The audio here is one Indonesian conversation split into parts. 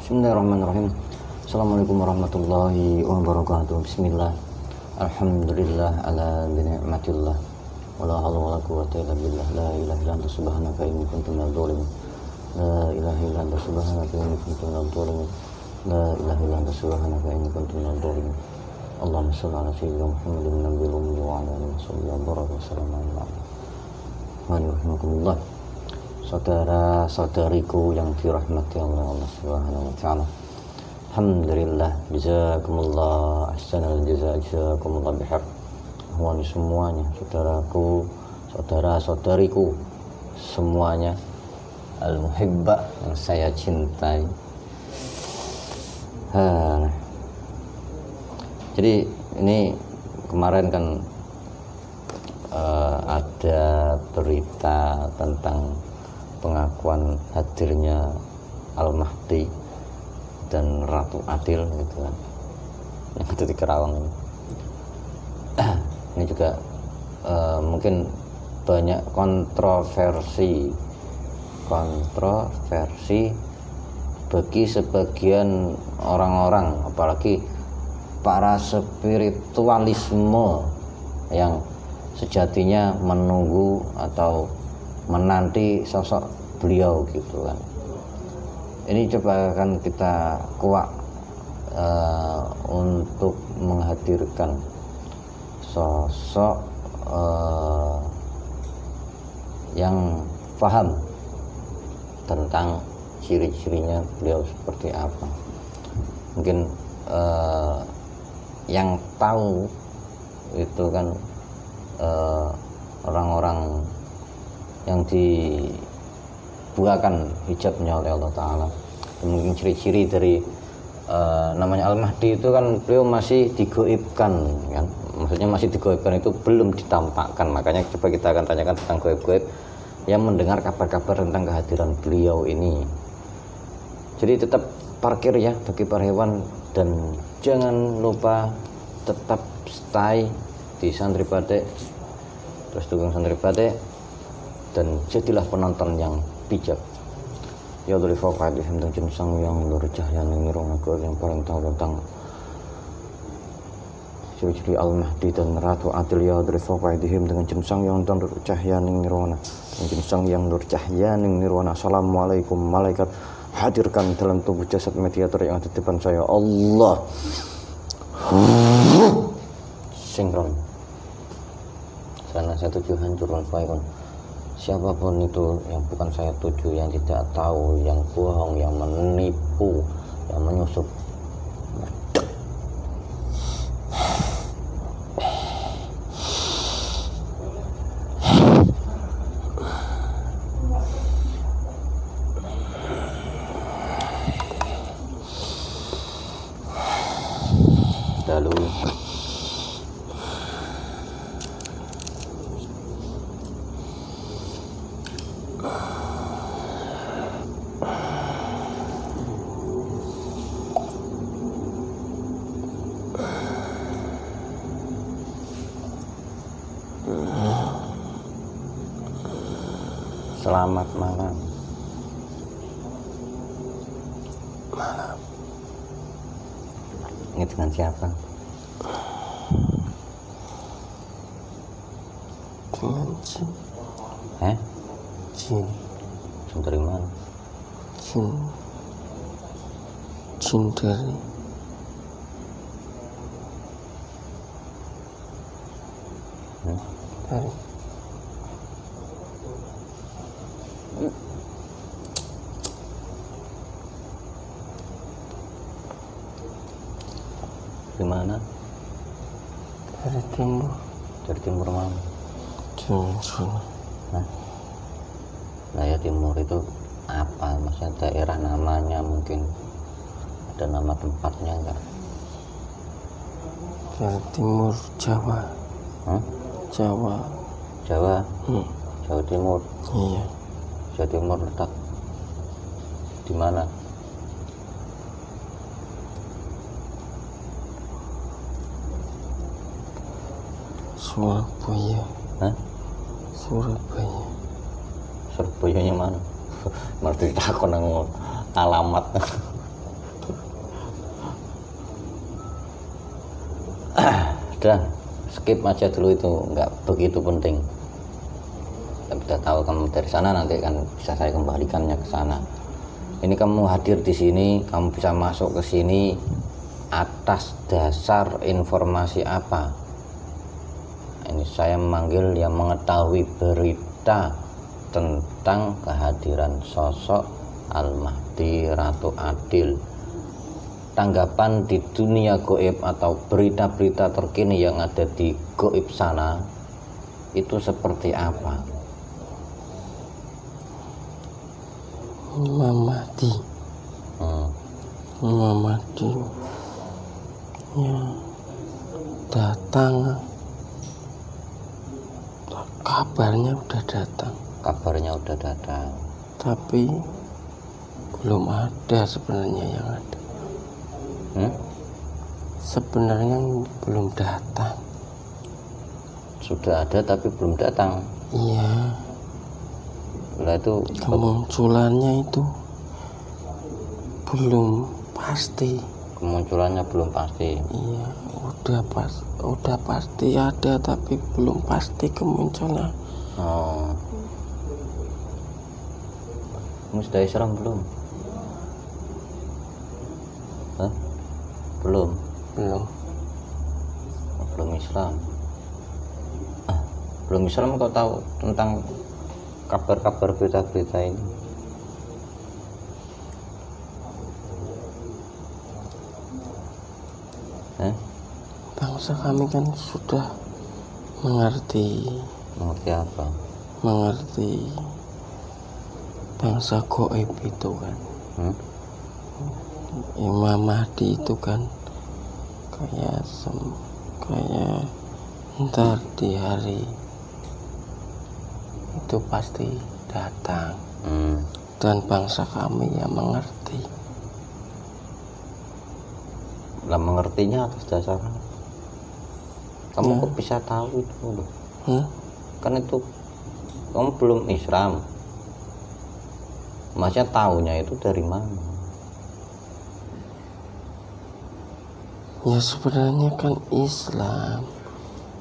Bismillahirrahmanirrahim. Assalamualaikum warahmatullahi wabarakatuh. Bismillah. Alhamdulillah ala binikmatillah. Wala hawla wala quwwata illa billah. La ilaha illa anta subhanaka inni kuntu minadh dhalimin. La ilaha illa anta subhanaka inni kuntu minadh dhalimin. La ilaha illa anta subhanaka inni kuntu minadh dhalimin. Allahumma shalli ala sayyidina Muhammadin nabiyil ummi wa ala alihi wasallam baraka wasallam. Saudara-saudariku yang dirahmati Allah Subhanahu wa taala. Alhamdulillah, jazakumullah ahsanal jazaa, jazakumullah bihaq. Mohon semuanya, saudaraku, saudara-saudariku semuanya, al-muhibba yang saya cintai. Jadi ini kemarin kan ada berita tentang pengakuan hadirnya Al-Mahdi dan Ratu Adil gitu kan, yang ada di Kerawang ini. Ini juga mungkin banyak kontroversi bagi sebagian orang-orang, apalagi para spiritualisme yang sejatinya menunggu atau menanti sosok beliau gitu kan. Ini coba akan kita kuak untuk menghadirkan sosok yang paham tentang ciri-cirinya beliau seperti apa. Mungkin yang tahu itu kan orang-orang yang dibukakan hijabnya oleh Allah Ta'ala. Mungkin ciri-ciri dari namanya Al-Mahdi itu kan beliau masih digoibkan kan, maksudnya masih digoibkan itu belum ditampakkan. Makanya coba kita akan tanyakan tentang goib-goib yang mendengar kabar-kabar tentang kehadiran beliau ini. Jadi tetap parkir ya bagi para hewan, dan jangan lupa tetap stay di Santri Batik, terus dukung Santri Batik, dan jadilah penonton yang bijak. Ya dari faqadihim dan jenisang yang bercahaya nirwana yang paling tahu tentang ciri-ciri Al-Mahdi dan Ratu Adil. Ya dari faqadihim dengan jenisang yang bercahaya nirwana dan jenisang yang bercahaya nirwana. Assalamualaikum malaikat, hadirkan dalam tubuh jasad mediator yang ada di depan saya. Allah sinkron sana saya tuju hancur wal faikun. Siapapun itu yang bukan saya tuju, yang tidak tahu, yang bohong, yang menipu, yang menyusup, lalu selamat malam. Ini dengan siapa? Dengan jin. Jin. Jin dari mana? Jin dari Di mana? Dari timur. Dari timur mana? Timur sana. Nah ya timur itu apa? Maksudnya daerah namanya mungkin ada nama tempatnya enggak? Dari timur Jawa. Jawa. Jawa. Jawa Timur. Iya. Jawa Timur letak di mana? Surabaya. Surabaya. Surabaya mana? Mesti takon nang alamat. Udah skip aja dulu, itu nggak begitu penting. Kita tahu kamu dari sana, nanti kan bisa saya kembalikannya ke sana. Ini kamu hadir di sini, kamu bisa masuk ke sini atas dasar informasi apa? Ini saya memanggil yang mengetahui berita tentang kehadiran sosok Al-Mahdi Ratu Adil. Tanggapan di dunia goib atau berita-berita terkini yang ada di goib sana itu seperti apa? Imam Mahdi. Imam Mahdi ya datang, kabarnya udah datang. Kabarnya udah datang, tapi belum ada sebenarnya yang ada. Sebenarnya belum datang. Sudah ada tapi belum datang. Iya. Lah itu kemunculannya itu belum pasti. Kemunculannya belum pasti. Iya, udah pasti ada tapi belum pasti kemunculan. Oh. Kamu sudah Islam belum? Belum. Belum Islam. Belum Islam kok tahu tentang kabar-kabar berita-berita ini? Bangsa kami kan sudah mengerti. Mengerti apa? Mengerti bangsa goib itu kan. Imam Mahdi itu kan kayak ntar di hari itu pasti datang. Dan bangsa kami yang mengerti. Lah mengertinya atas dasar kamu kok bisa tahu itu loh? Kan itu kamu belum Islam, maksudnya tahunya itu dari mana? Ya sebenarnya kan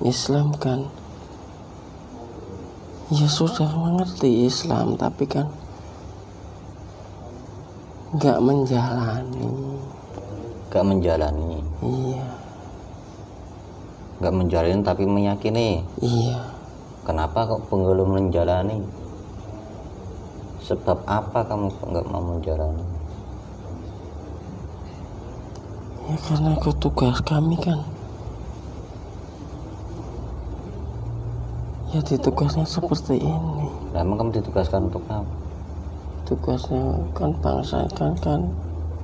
Islam kan ya sudah mengerti Islam, tapi kan nggak menjalani. Iya. Nggak menjalani tapi meyakini. Iya. Kenapa kok belum menjalani? Sebab apa kamu nggak mau menjalani? Ya karena itu tugas kami kan. Ya tugasnya seperti ini. Nah, emang kamu ditugaskan untuk apa? Tugasnya kan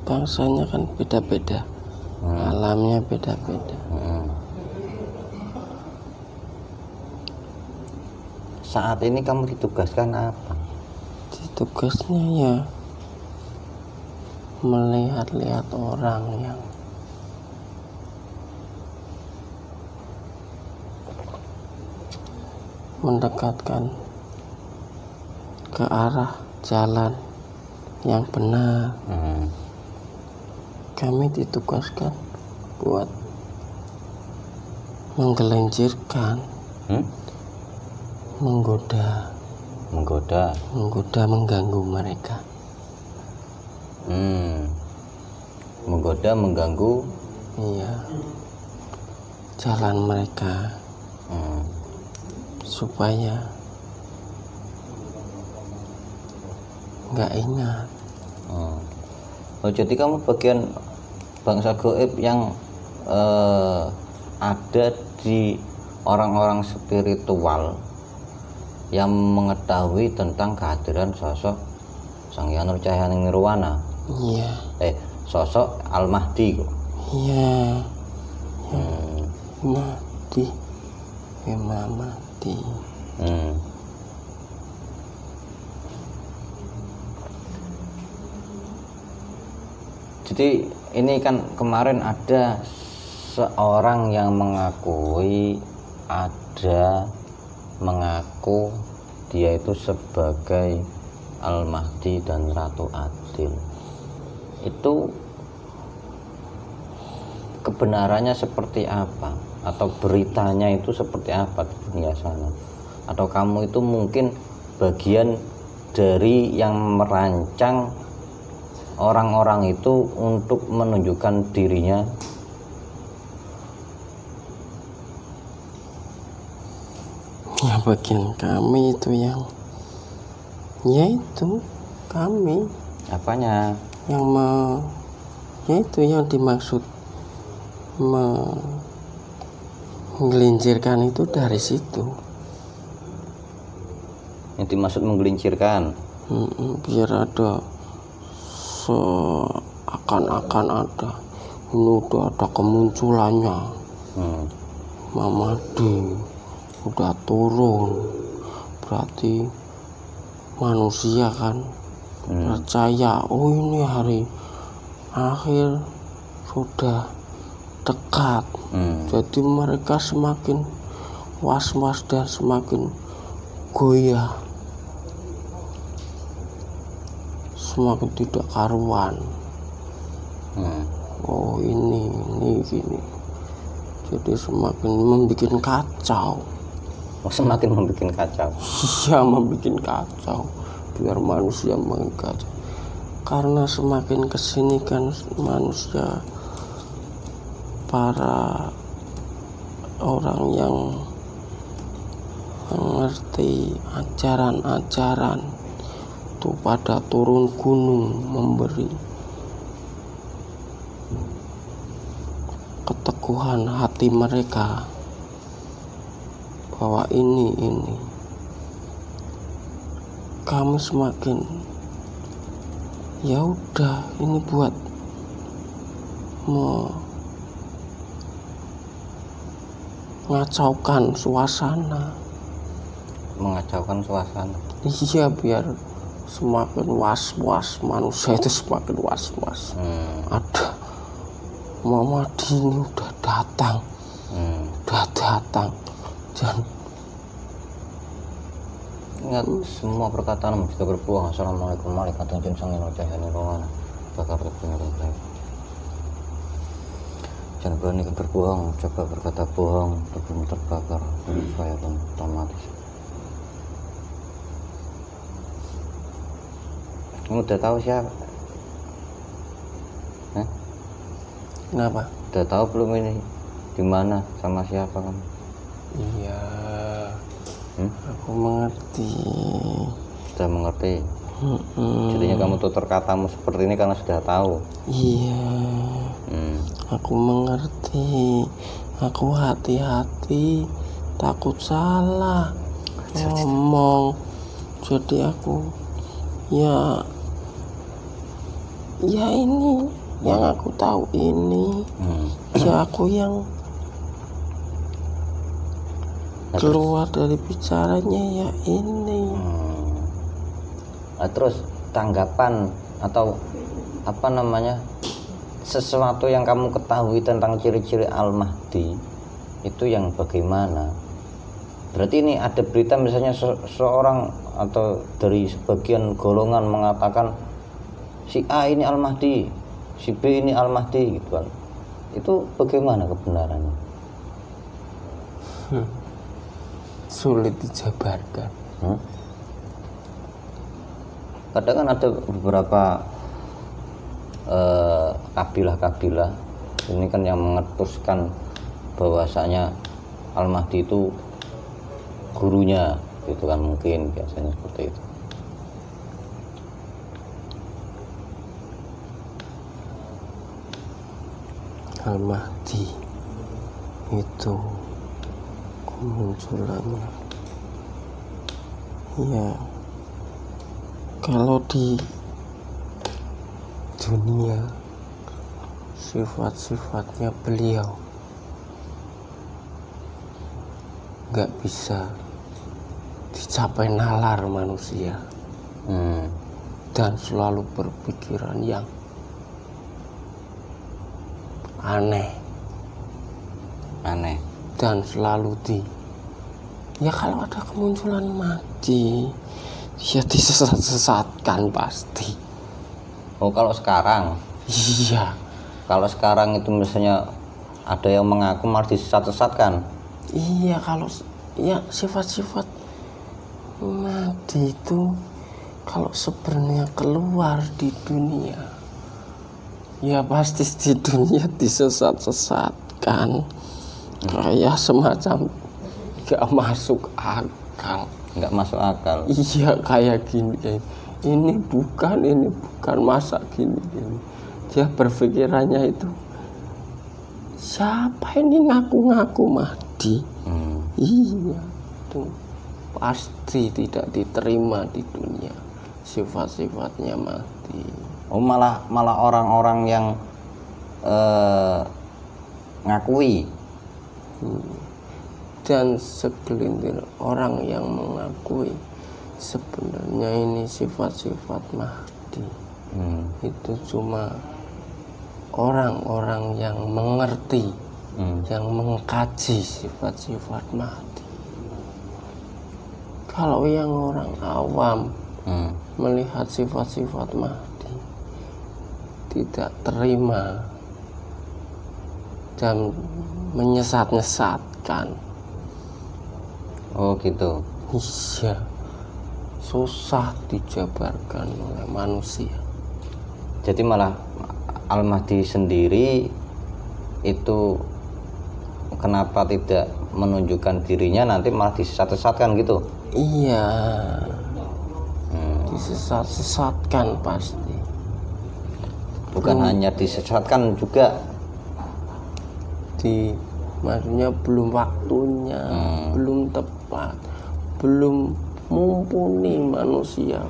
bangsanya kan beda-beda. Alamnya beda-beda. Saat ini kamu ditugaskan apa? Tugasnya ya melihat-lihat orang yang mendekatkan ke arah jalan yang benar. Kami ditugaskan buat menggelincirkan, menggoda, mengganggu mereka. Menggoda, mengganggu. Iya. Jalan mereka. Supaya nggak ingat. Oh, jadi kamu bagian bangsa gaib yang ada di orang-orang spiritual yang mengetahui tentang kehadiran sosok Sang Hyang Nur Cahyaning Nirwana. Iya. Sosok Al-Mahdi kok. Iya. Mahdi. Imam Mahdi. Jadi ini kan kemarin ada seorang yang mengaku dia itu sebagai Al-Mahdi dan Ratu Adil. Itu kebenarannya seperti apa? Atau beritanya itu seperti apa di dunia sana? Atau kamu itu mungkin bagian dari yang merancang orang-orang itu untuk menunjukkan dirinya? Ya bagian kami itu yang yaitu kami Apanya? yang yaitu yang dimaksud menggelincirkan itu dari situ. Yang dimaksud menggelincirkan? Biar ada seakan-akan ada ini udah ada kemunculannya. Mahdi udah turun, berarti manusia kan percaya, oh ini hari akhir sudah dekat. Jadi mereka semakin was-was dan semakin goyah, semakin tidak karuan. Oh ini gini, jadi semakin membuat kacau. Semakin membuat kacau. Iya, membuat kacau, biar manusia makin kacau. Karena semakin kesini kan manusia, para orang yang mengerti ajaran-ajaran itu pada turun gunung memberi keteguhan hati mereka bahwa ini kami semakin ya udah, ini buat mengacaukan suasana. Iya, biar semakin was-was, manusia itu semakin was-was. Ada Muhammad ini udah datang. Dan ingat, semua perkataan juga berbuah. Assalamualaikum warahmatullahi wabarakatuh. Bakar baik. Jangan berani berbohong, coba berkata bohong, tubuhmu terbakar, supaya pun otomatis. Kamu udah tahu siapa? kenapa? Udah tahu belum ini di mana sama siapa kamu? Iya, aku mengerti. Sudah mengerti. Jadinya kamu tutur katamu seperti ini karena sudah tahu. Iya, aku mengerti. Aku hati-hati, takut salah ngomong. Jadi aku ya ini yang aku tahu ini. Ya aku yang keluar dari bicaranya ya ini. Nah, terus tanggapan atau apa namanya, sesuatu yang kamu ketahui tentang ciri-ciri Al-Mahdi itu yang bagaimana? Berarti ini ada berita misalnya seorang atau dari sebagian golongan mengatakan si A ini Al-Mahdi, si B ini Al-Mahdi gitu kan. Itu bagaimana kebenarannya? Sulit dijabarkan. Kadang kan ada beberapa kabilah-kabilah ini kan yang mengetuskan bahwasanya Al-Mahdi itu gurunya, gitu kan, mungkin biasanya seperti itu. Al-Mahdi itu kemunculannya. Ya, kalau di dunia sifat-sifatnya beliau nggak bisa dicapai nalar manusia, dan selalu berpikiran yang aneh dan selalu ya kalau ada kemunculan mati ya disesat-sesatkan pasti. Oh, kalau sekarang Iya, kalau sekarang itu misalnya ada yang mengaku malah disesat-sesatkan. iya, kalau ya sifat-sifat mati itu kalau sebenarnya keluar di dunia ya pasti di dunia disesat-sesatkan, kayak semacam gak masuk akal. Iya, kayak gini, ini bukan masa gini. Dia berpikirannya itu siapa ini ngaku-ngaku mati. Iya, itu pasti tidak diterima di dunia sifat-sifatnya mati. Oh, malah orang-orang yang ngakui. Dan segelintir orang yang mengakui sebenarnya ini sifat-sifat Mahdi, itu cuma orang-orang yang mengerti, yang mengkaji sifat-sifat Mahdi. Kalau yang orang awam melihat sifat-sifat Mahdi tidak terima dan menyesat-nyesatkan. Oh gitu. Iya, susah dijabarkan oleh manusia. Jadi malah Al-Mahdi sendiri itu kenapa tidak menunjukkan dirinya, nanti malah disesat-sesatkan gitu. Iya, disesat-sesatkan pasti. Bukan hanya disesatkan juga, maksudnya belum waktunya, belum tepat, belum mumpuni manusia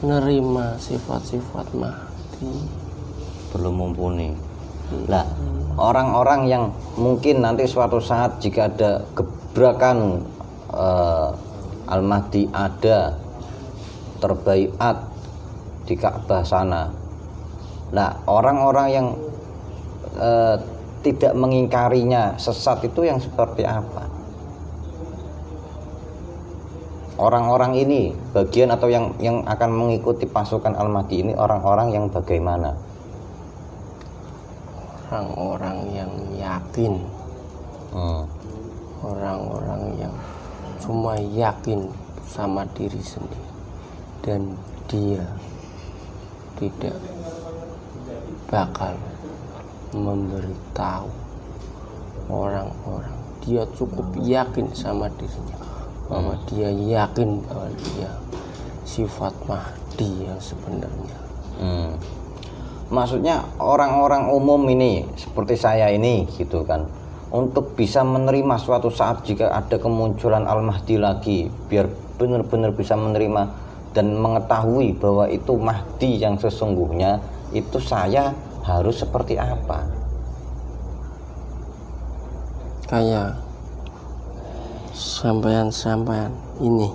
menerima sifat-sifat Mahdi. belum mumpuni. Nah, orang-orang yang mungkin nanti suatu saat jika ada gebrakan Al-Mahdi ada terbaiat di Ka'bah sana. Nah, orang-orang yang tidak mengingkarinya sesat itu yang seperti apa? Orang-orang ini bagian atau yang akan mengikuti pasukan Al-Mahdi ini orang-orang yang bagaimana? Orang-orang yang yakin, orang-orang yang cuma yakin sama diri sendiri dan dia tidak bakal memberitahu orang-orang. Dia cukup yakin sama dirinya bahwa dia yakin bahwa dia sifat Mahdi yang sebenarnya. Maksudnya orang-orang umum ini seperti saya ini gitu kan, untuk bisa menerima suatu saat jika ada kemunculan Al-Mahdi lagi, biar benar-benar bisa menerima dan mengetahui bahwa itu Mahdi yang sesungguhnya, itu saya harus seperti apa? Kayak sampean ini,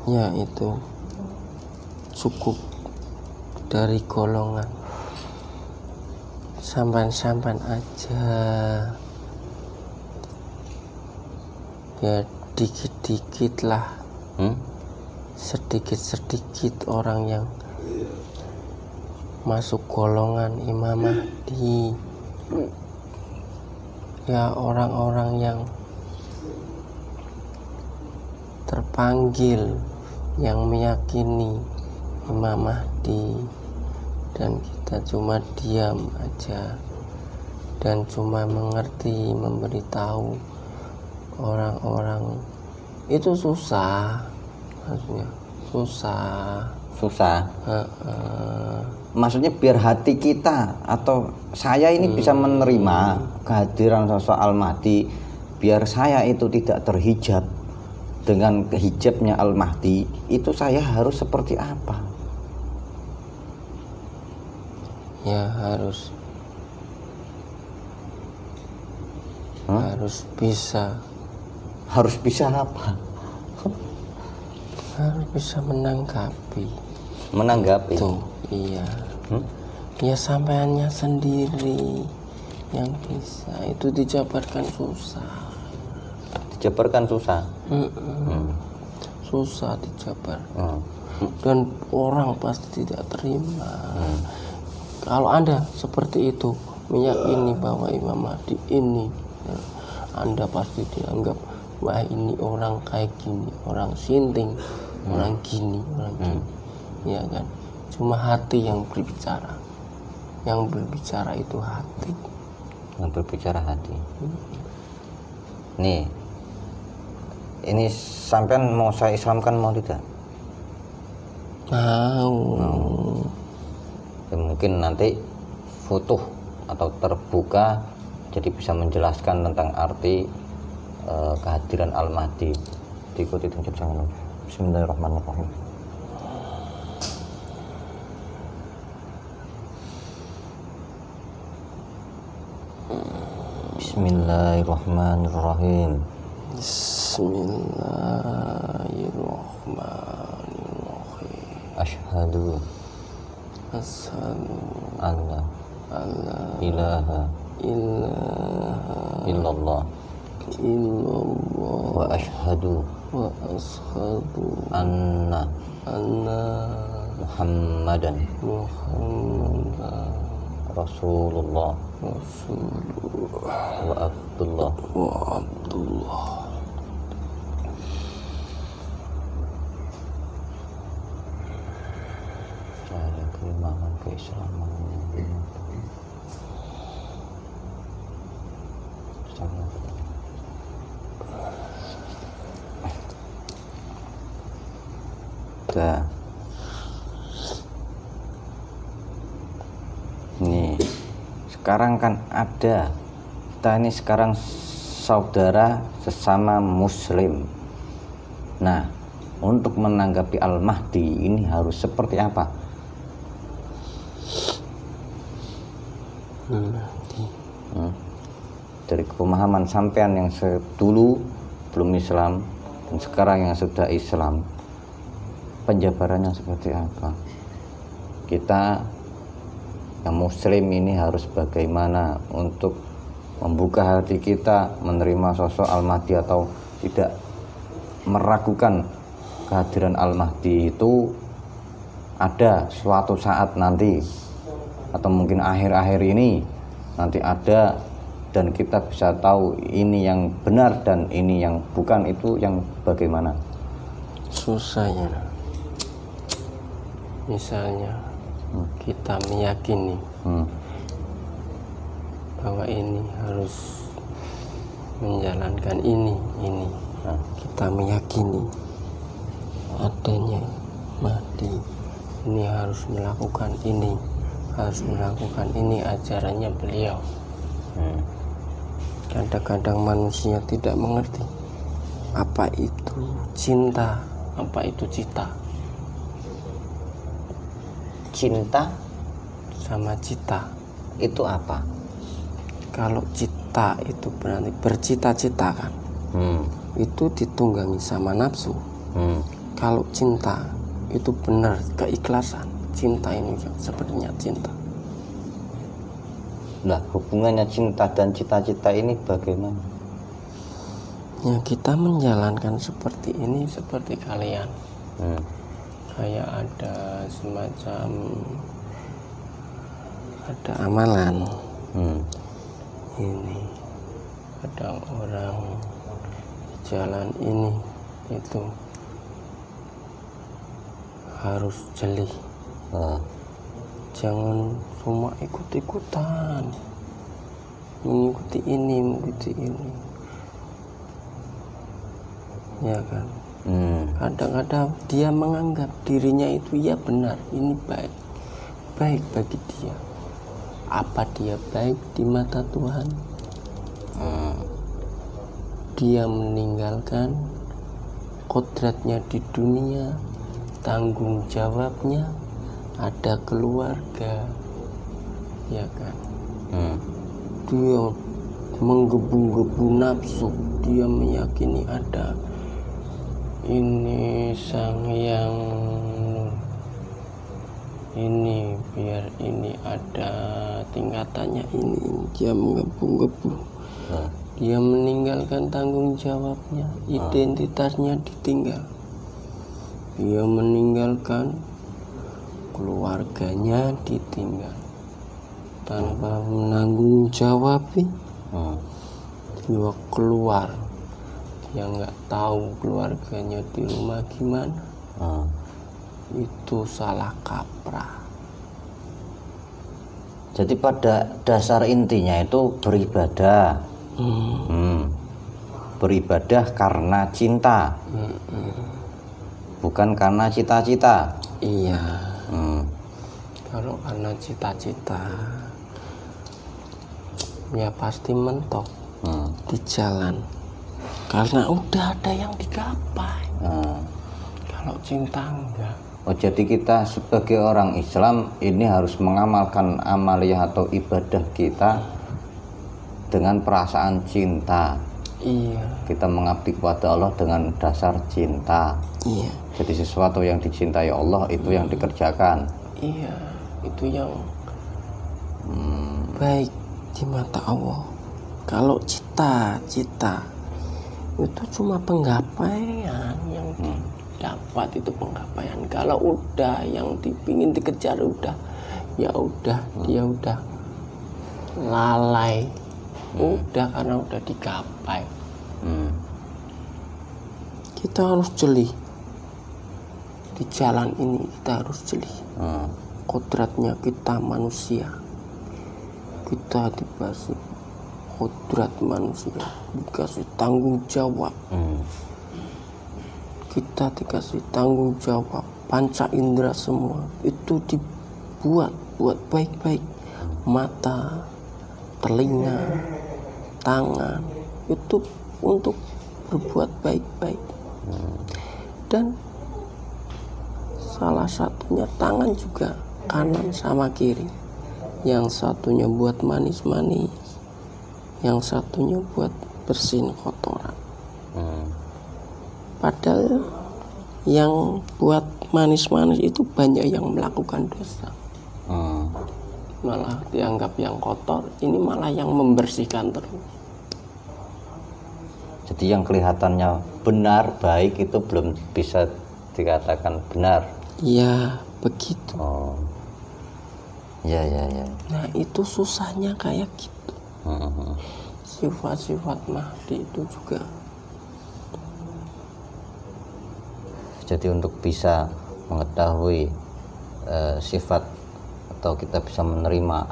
ya itu cukup dari golongan sampean aja, ya dikit-dikit lah, sedikit-sedikit orang yang masuk golongan Imam Mahdi, ya orang-orang yang terpanggil, yang meyakini Imam Mahdi, dan kita cuma diam aja dan cuma mengerti, memberitahu orang-orang itu susah, maksudnya susah. susah. Maksudnya biar hati kita atau saya ini bisa menerima kehadiran sosok Al-Mahdi, biar saya itu tidak terhijab dengan hijabnya Al-Mahdi, itu saya harus seperti apa? Ya harus bisa. Harus bisa apa? Harus bisa menanggapi. Menanggapi. Iya. Ya sampeannya sendiri yang bisa. Itu dijabarkan susah. Dijabarkan susah. Susah dijabar. Dan orang pasti tidak terima. Kalau Anda seperti itu meyakini bahwa Imam Mahdi ini, Anda pasti dianggap wah ini orang kayak gini, orang sinting, orang gini. Ya kan? Cuma hati yang berbicara. Yang berbicara itu hati. Yang berbicara hati. Nih, ini sampean mau saya islamkan mau tidak? Mau. Ya, mungkin nanti foto atau terbuka jadi bisa menjelaskan tentang arti kehadiran Al-Mahdi. Diikuti dengan jangan. Bismillahirrahmanirrahim. Bismillahirrahmanirrahim. Bismillahirrahmanirrahim. Asyhadu alla ilaha illallah wa asyhadu anna Muhammadan Rasulullah wa Abdullah. Saya keimanan keislaman Dah. Nih, sekarang kan ada, kita ini sekarang saudara sesama muslim. Nah, untuk menanggapi Al-Mahdi ini harus seperti apa? Dari pemahaman sampean yang dulu belum Islam dan sekarang yang sudah Islam, penjabarannya seperti apa? Kita yang muslim ini harus bagaimana untuk membuka hati kita menerima sosok Al-Mahdi atau tidak meragukan kehadiran Al-Mahdi itu ada suatu saat nanti, atau mungkin akhir-akhir ini nanti ada, dan kita bisa tahu ini yang benar dan ini yang bukan, itu yang bagaimana? Susah ya. Misalnya kita meyakini bahwa ini harus menjalankan ini. Kita meyakini adanya Mahdi, ini harus melakukan ini, ajarannya beliau. Kadang-kadang manusia tidak mengerti apa itu cinta, apa itu cita. Cinta sama cita itu apa? Kalau cita itu berarti bercita-cita kan, itu ditunggangi sama nafsu. Kalau cinta itu benar keikhlasan. Cinta ini sepertinya cinta. Nah, hubungannya cinta dan cita-cita ini bagaimana? Ya kita menjalankan seperti ini, seperti kalian. Kayak ada semacam ada amalan. Ini ada orang jalan ini itu harus jeli. Jangan cuma ikut-ikutan, mengikuti ini, ya kan. Kadang-kadang dia menganggap dirinya itu ya benar, ini baik bagi dia. Apa dia baik di mata Tuhan? Dia meninggalkan kodratnya di dunia, tanggung jawabnya, ada keluarga, ya kan? Dia menggebu-gebu nafsu, dia meyakini ada ini sang yang ini, biar ini ada tingkatannya ini, dia menggebu-gebu. Dia meninggalkan tanggung jawabnya, identitasnya ditinggal. Dia meninggalkan keluarganya, ditinggal tanpa menanggung jawab. Dia keluar, dia nggak tahu keluarganya di rumah gimana. Itu salah kaprah. Jadi pada dasar intinya itu beribadah. Beribadah karena cinta, bukan karena cita-cita. Iya. Kalau karena cita-cita, ya pasti mentok di jalan, karena udah ada yang digapai. Kalau cinta enggak. Oh, jadi kita sebagai orang Islam ini harus mengamalkan amaliyah atau ibadah kita dengan perasaan cinta. Iya. Kita mengabdi kepada Allah dengan dasar cinta. Iya. Jadi sesuatu yang dicintai Allah itu yang dikerjakan. Iya, itu yang baik di mata Allah. Kalau cita-cita itu cuma penggapaian, yang didapat itu penggapaian. Kalau udah yang dipingin dikejar udah, ya udah, dia udah lalai. Udah, karena udah digapai. Kita harus jeli di jalan ini, kita harus jeli. Kodratnya kita manusia, kita dikasih kodrat manusia, dikasih tanggung jawab. Kita dikasih tanggung jawab, panca indera semua itu dibuat baik-baik. Mata, telinga, tangan itu untuk berbuat baik-baik. Dan salah satunya tangan juga, kanan sama kiri. Yang satunya buat manis-manis, yang satunya buat bersihin kotoran. Padahal yang buat manis-manis itu banyak yang melakukan dosa. Malah dianggap yang kotor, ini malah yang membersihkan terus. Jadi yang kelihatannya benar, baik itu belum bisa dikatakan benar. Iya, begitu. Ya. Nah, itu susahnya kayak gitu. Sifat-sifat Mahdi itu juga. Jadi untuk bisa mengetahui sifat atau kita bisa menerima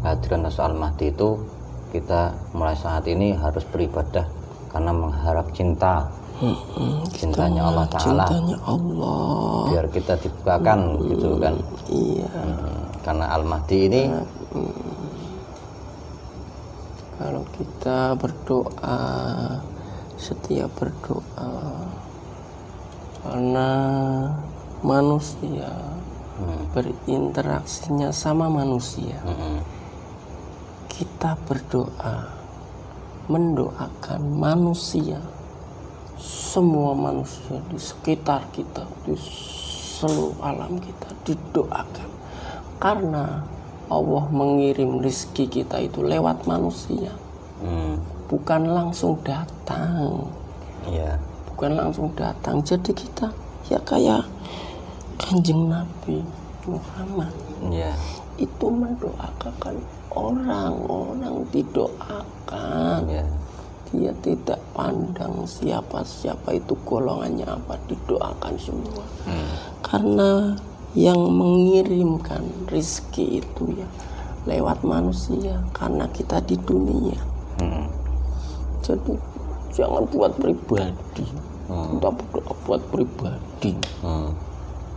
kehadiran Rasul Al-Mahdi itu, kita mulai saat ini harus beribadah karena mengharap cinta. Cintanya Allah Ta'ala, cintanya Allah, biar kita dibukakan gitu kan. Iya. Karena Al-Mahdi ini kalau kita berdoa, setiap berdoa, karena manusia berinteraksinya sama manusia, kita berdoa mendoakan manusia, semua manusia di sekitar kita, di seluruh alam kita didoakan, karena Allah mengirim rezeki kita itu lewat manusia, bukan langsung datang. Bukan langsung datang. Jadi kita ya kayak Kanjeng Nabi Muhammad, itu mendoakan orang-orang, didoakan. Dia tidak pandang siapa-siapa itu golongannya apa, didoakan semua. Karena yang mengirimkan rezeki itu ya lewat manusia, karena kita di dunia. Jadi jangan buat pribadi. Kita berdoa buat pribadi.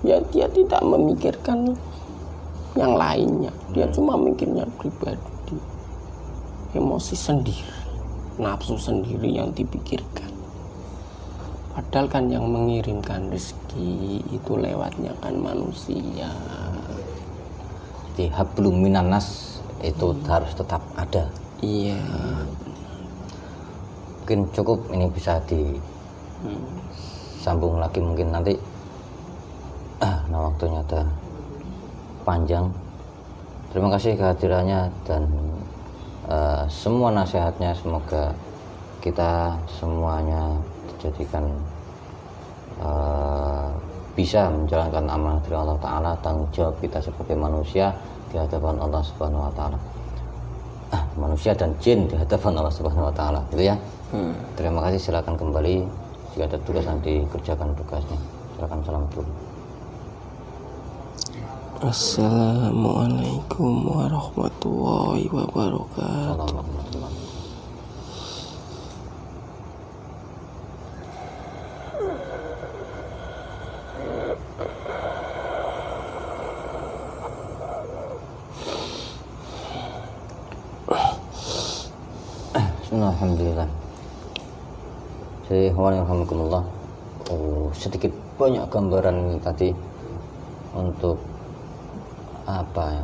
Ya dia tidak memikirkan yang lainnya, dia cuma mikirnya pribadi, emosi sendiri, nafsu sendiri yang dipikirkan. Padahal kan yang mengirimkan rezeki itu lewatnya kan manusia. Di hablum minan nas itu harus tetap ada. Iya. Mungkin cukup ini bisa disambung lagi mungkin nanti. Nah waktunya udah panjang. Terima kasih kehadirannya dan semua nasihatnya, semoga kita semuanya dijadikan bisa menjalankan amanah dari Allah Ta'ala, tanggung jawab kita sebagai manusia di hadapan Allah Subhanahu Wa Ta'ala, manusia dan jin di hadapan Allah Subhanahu Wa Ta'ala, gitu ya. Terima kasih, silakan kembali jika ada tugas nanti kerjakan tugasnya. Silakan, salam dulu. Assalamualaikum warahmatullahi wabarakatuh. Assalamualaikum. Alhamdulillah. Jadi alhamdulillah, sedikit banyak gambaran ini tadi untuk apa ya,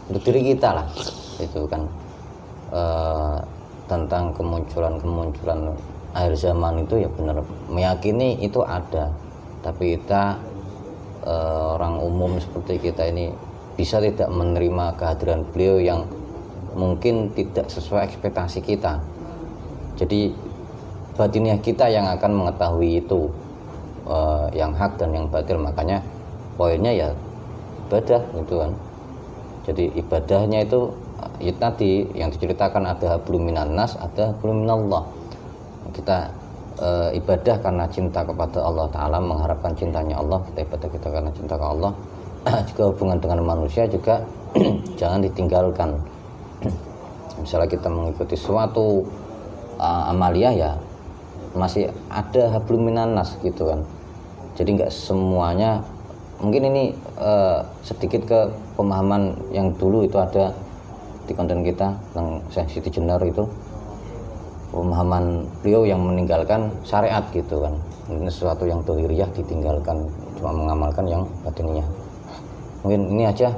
untuk diri kita lah, itu kan tentang kemunculan akhir zaman itu ya benar, meyakini itu ada, tapi kita orang umum seperti kita ini bisa tidak menerima kehadiran beliau yang mungkin tidak sesuai ekspektasi kita. Jadi batiniah kita yang akan mengetahui itu yang hak dan yang batil. Makanya poinnya ya ibadah gitu kan. Jadi ibadahnya itu ya tadi yang diceritakan, ada hablum minan nas, ada hablum minallah. Kita ibadah karena cinta kepada Allah Ta'ala, mengharapkan cintanya Allah. Kita ibadah kita karena cinta ke Allah. Juga hubungan dengan manusia juga jangan ditinggalkan. Misalnya kita mengikuti suatu amaliyah ya masih ada hablum minan nas gitu kan. Jadi nggak semuanya, mungkin ini sedikit ke pemahaman yang dulu itu ada di konten kita tentang Syekh Siti Jenar, itu pemahaman beliau yang meninggalkan syariat gitu kan. Ini sesuatu yang dohiriyah ditinggalkan, cuma mengamalkan yang batiniyah. Mungkin ini aja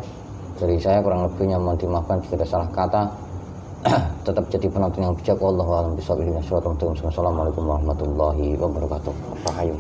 dari saya, kurang lebihnya mohon dimaafkan jika ada salah kata. Tetap jadi penonton yang bijak. Wallahu a'lam bishawab. Assalamualaikum warahmatullahi wabarakatuh. Rahayu.